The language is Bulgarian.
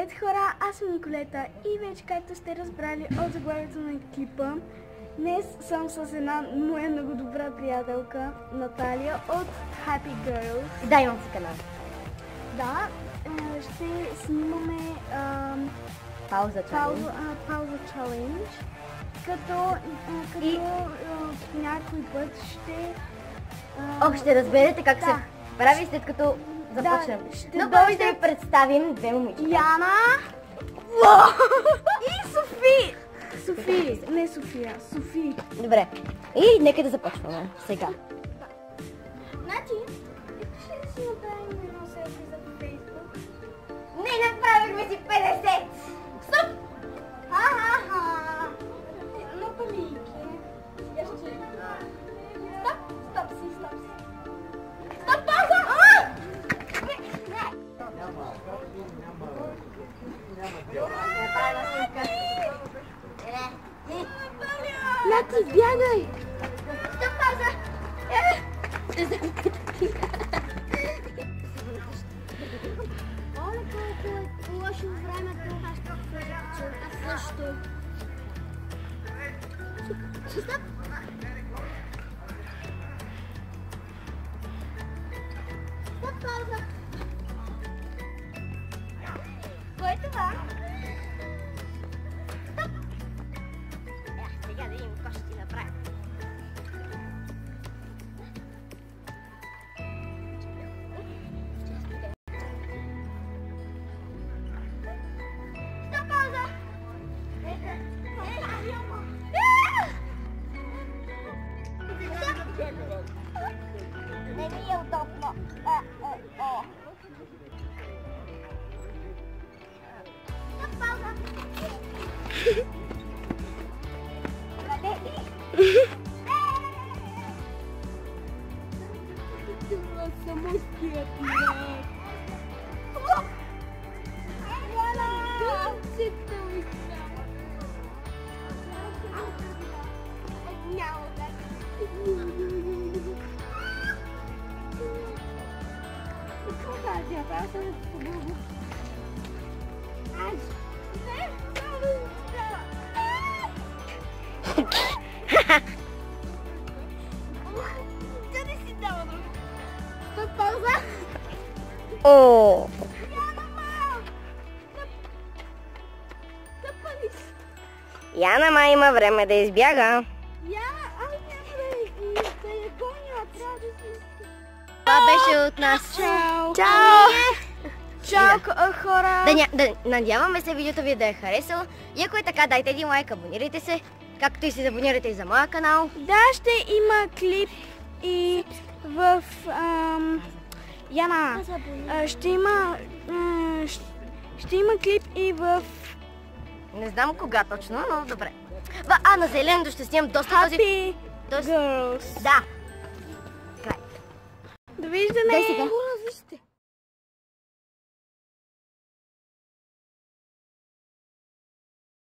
Здравейте хора, аз съм Николета и вече както сте разбрали от заглавието на клипа, днес съм с една моя много добра приятелка Наталия от Happy Girls. Да, имам си канал. Да, ще снимаме Пауза чалендж, като някой път ще разберете как се прави след като започнем. Но първо ще ви представим две момичета. Яна и Софи. Не София, Софи. Добре. И нека да започваме сега. Нати, искаш ли да си направим едно селфи за Фейсбук? Не, направихме си 50! Стоп! Ха-ха-ха! Но палики. Я ще... Стоп си. Стоп, пауза! Нати, бягай! Стоп, пауза! Оле, колко е лошо времето, аз също. Стоп! Стоп, пауза! Кой е това? Стоп! Сега да видим какво ще ти направя. Стоп, пауза! Не ми е удобно. Стоп, пауза! Това самотният О! Яна ма има време да избяга. Това беше от нас. Чао! Чао, хора! Надяваме се видеото ви да е харесало. И ако е така, дайте един лайк, абонирайте се. Както и се абонирайте и за моя канал. Да, ще има клип и в... Яна, ще има клип и в... Не знам кога точно, но добре. На зеленото ще снимам доста Happy Girls. Да. Довиждане!